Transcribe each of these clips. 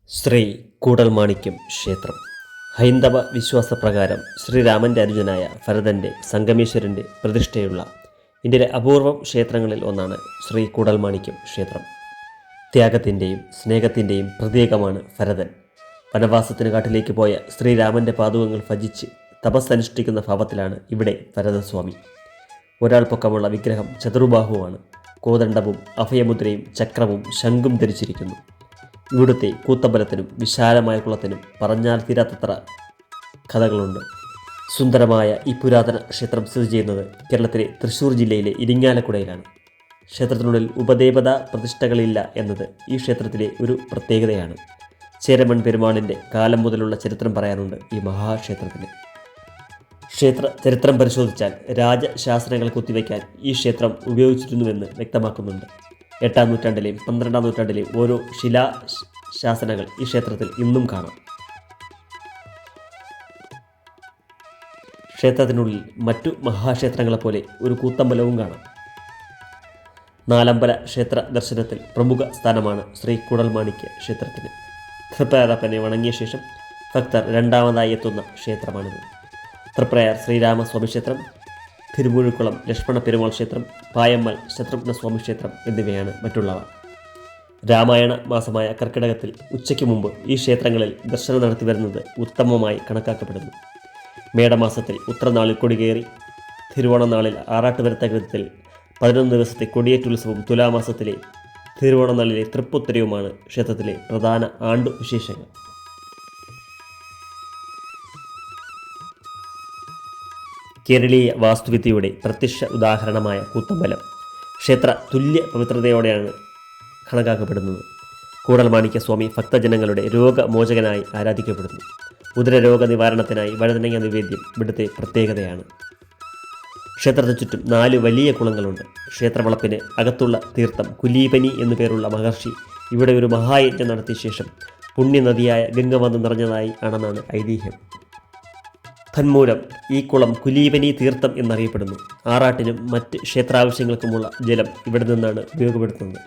ശ്രീ കൂടൽമാണിക്യം ക്ഷേത്രം ഹൈന്ദവ വിശ്വാസപ്രകാരം ശ്രീരാമൻ്റെ അനുജനായ ഭരതൻ്റെ സംഗമേശ്വരൻ്റെ പ്രതിഷ്ഠയുള്ള ഇന്ത്യയിലെ അപൂർവം ക്ഷേത്രങ്ങളിൽ ഒന്നാണ് ശ്രീ കൂടൽമാണിക്യം ക്ഷേത്രം. ത്യാഗത്തിൻ്റെയും സ്നേഹത്തിൻ്റെയും പ്രതീകമാണ് ഭരതൻ. വനവാസത്തിന് കാട്ടിലേക്ക് പോയ ശ്രീരാമൻ്റെ പാദുകങ്ങൾ ഭജിച്ച് തപസ്സനുഷ്ഠിക്കുന്ന ഭാവത്തിലാണ് ഇവിടെ ഭരതസ്വാമി. ഒരാൾ പൊക്കമുള്ള വിഗ്രഹം ചതുർബാഹുവാണ്. കോദണ്ഡവും അഭയമുദ്രയും ചക്രവും ശംഖും ധരിച്ചിരിക്കുന്നു. ഇവിടുത്തെ കൂത്തമ്പലത്തിനും വിശാലമായ കുളത്തിനും പറഞ്ഞാൽ തീരാത്തത്ര കഥകളുണ്ട്. സുന്ദരമായ ഈ പുരാതന ക്ഷേത്രം സ്ഥിതി ചെയ്യുന്നത് കേരളത്തിലെ തൃശ്ശൂർ ജില്ലയിലെ ഇരിങ്ങാലക്കുടയിലാണ്. ക്ഷേത്രത്തിനുള്ളിൽ ഉപദേവതാ പ്രതിഷ്ഠകളില്ല എന്നത് ഈ ക്ഷേത്രത്തിലെ ഒരു പ്രത്യേകതയാണ്. ചേരമൺ പെരുമാളിൻ്റെ കാലം മുതലുള്ള ചരിത്രം പറയാനുണ്ട് ഈ മഹാക്ഷേത്രത്തിന്. ക്ഷേത്ര ചരിത്രം പരിശോധിച്ചാൽ രാജശാസനങ്ങൾ കുത്തിവയ്ക്കാൻ ഈ ക്ഷേത്രം ഉപയോഗിച്ചിരുന്നുവെന്ന് വ്യക്തമാക്കുന്നുണ്ട്. 8-ാം നൂറ്റാണ്ടിലെയും 12-ാം നൂറ്റാണ്ടിലെയും ഓരോ ശിലാശാസനങ്ങൾ ഈ ക്ഷേത്രത്തിൽ ഇന്നും കാണാം. ക്ഷേത്രത്തിനുള്ളിൽ മറ്റു മഹാക്ഷേത്രങ്ങളെപ്പോലെ ഒരു കൂത്തമ്പലവും കാണാം. നാലമ്പല ക്ഷേത്ര ദർശനത്തിൽ പ്രമുഖ സ്ഥാനമാണ് ശ്രീ കൂടൽമാണിക്യ ക്ഷേത്രത്തിന്. തൃപ്രയാറപ്പനെ വണങ്ങിയ ശേഷം ഭക്തർ രണ്ടാമതായി എത്തുന്ന ക്ഷേത്രമാണിത്. തൃപ്രയാർ ശ്രീരാമസ്വാമി ക്ഷേത്രം, തിരുമുഴിക്കുളം ലക്ഷ്മണ പെരുമാൾ ക്ഷേത്രം, പായമ്മൽ ശത്രുഘ്നസ്വാമി ക്ഷേത്രം എന്നിവയാണ് മറ്റുള്ളവ. രാമായണ മാസമായ കർക്കിടകത്തിൽ ഉച്ചയ്ക്ക് മുമ്പ് ഈ ക്ഷേത്രങ്ങളിൽ ദർശനം നടത്തി വരുന്നത് ഉത്തമമായി കണക്കാക്കപ്പെടുന്നു. മേടമാസത്തിൽ ഉത്രനാളിൽ കൊടികേറി, തിരുവോണനാളിൽ ആറാട്ടുവരത്തകൃത്യത്തിൽ 11 ദിവസത്തെ കൊടിയേറ്റുത്സവവും തുലാമാസത്തിലെ തിരുവോണനാളിലെ തൃപ്പുത്തരവുമാണ് ക്ഷേത്രത്തിലെ പ്രധാന ആണ്ടു വിശേഷങ്ങൾ. കേരളീയ വാസ്തുവിദ്യയുടെ പ്രത്യക്ഷ ഉദാഹരണമായ കൂത്തമ്പലം ക്ഷേത്ര തുല്യ പവിത്രതയോടെയാണ് കണക്കാക്കപ്പെടുന്നത്. കൂടൽമാണിക്യ സ്വാമി ഭക്തജനങ്ങളുടെ രോഗമോചകനായി ആരാധിക്കപ്പെടുന്നു. ഉദരരോഗ നിവാരണത്തിനായി വഴുതനങ്ങ നിവേദ്യം ഇവിടുത്തെ പ്രത്യേകതയാണ്. ക്ഷേത്രത്തിന് ചുറ്റും 4 വലിയ കുളങ്ങളുണ്ട്. ക്ഷേത്രവളപ്പിന് അകത്തുള്ള തീർത്ഥം കുലീപനി എന്നു പേരുള്ള മഹർഷി ഇവിടെ ഒരു മഹായജ്ഞം നടത്തിയ ശേഷം പുണ്യനദിയായ ഗംഗ വന്ന് നിറഞ്ഞതായി ആണെന്നാണ് ഐതിഹ്യം. തന്മൂലം ഈ കുളം കുലീപനി തീർത്ഥം എന്നറിയപ്പെടുന്നു. ആറാട്ടിനും മറ്റ് ക്ഷേത്രാവശ്യങ്ങൾക്കുമുള്ള ജലം ഇവിടെ നിന്നാണ് ഉപയോഗപ്പെടുത്തുന്നത്.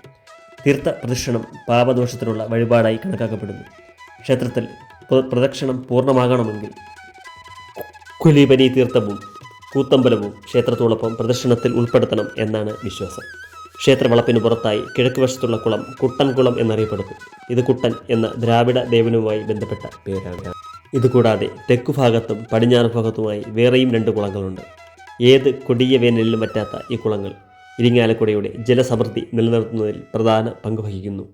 തീർത്ഥ പ്രദക്ഷിണം പാപദോഷത്തിനുള്ള വഴിപാടായി കണക്കാക്കപ്പെടുന്നു. ക്ഷേത്രത്തിൽ പ്രദക്ഷിണം പൂർണ്ണമാകണമെങ്കിൽ കുലീപനി തീർത്ഥവും കൂത്തമ്പലവും ക്ഷേത്രത്തോടൊപ്പം പ്രദക്ഷിണത്തിൽ ഉൾപ്പെടുത്തണം എന്നാണ് വിശ്വാസം. ക്ഷേത്രവളപ്പിന് പുറത്തായി കിഴക്ക് വശത്തുള്ള കുളം കുട്ടൻകുളം എന്നറിയപ്പെടുന്നു. ഇത് കുട്ടൻ എന്ന ദ്രാവിഡ ദേവനുമായി ബന്ധപ്പെട്ട പേരാണ്. ഇതുകൂടാതെ തെക്കുഭാഗത്തും പടിഞ്ഞാറ് ഭാഗത്തുമായി വേറെയും 2 കുളങ്ങളുണ്ട്. ഏത് കൊടിയ വേനലിലും പറ്റാത്ത ഈ കുളങ്ങൾ ഇരിങ്ങാലക്കുടയുടെ ജലസമൃദ്ധി നിലനിർത്തുന്നതിൽ പ്രധാന പങ്ക് വഹിക്കുന്നു.